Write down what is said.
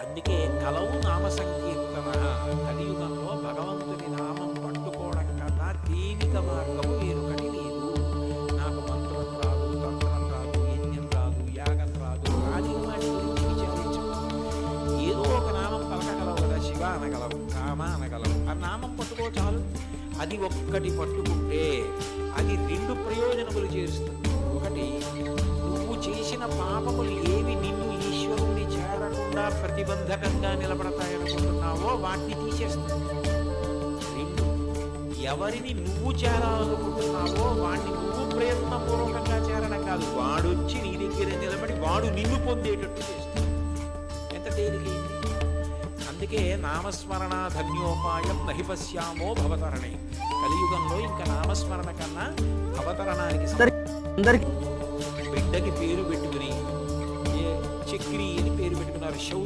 అందుకే కలవు నామ సంకీర్తన. కలియుగంలో భగవంతుని నామం పట్టుకోవడం కన్నా తేలిక మార్గము వేరొకటి లేదు. నాకు మంత్రం రాదు, తంత్రం రాదు, యజ్ఞం రాదు, యాగం రాదు, రాని వాటి గురించి విచారించు. ఏదో ఒక నామం పలకగలవు కదా, శివ అనగలవు, రామ అనగలవు, ఆ నామం పట్టుకో చాలు. అది ఒక్కటి పట్టుకుంటే అది రెండు ప్రయోజనములు చేస్తుంది. ఒకటి, నువ్వు చేసిన పాపములు ఏవి నిన్ను ఈశ్వరుణ్ణి చేరకుండా ప్రతిబంధకంగా నిలబడతాయనుకుంటున్నావో వాటిని తీసేస్తుంది. రెండు, ఎవరిని నువ్వు చేరాలనుకుంటున్నావో వాడిని నువ్వు ప్రయత్నపూర్వకంగా చేరడం కాదు, వాడొచ్చి నీ దగ్గర నిలబడి వాడు నిన్ను పొందేటట్టు చేస్తుంది. ఎంత తేలికైంది. అందుకే నామస్మరణ ధన్యోపాయం నహి పశ్యామో భవతరణే. కలియుగంలో ఇంకా నామస్మరణ కన్నా అవతరణానికి అందరికీ బిడ్డకి పేరు పెట్టుకుని చక్రి అని పేరు పెట్టుకున్నారు, శౌర్య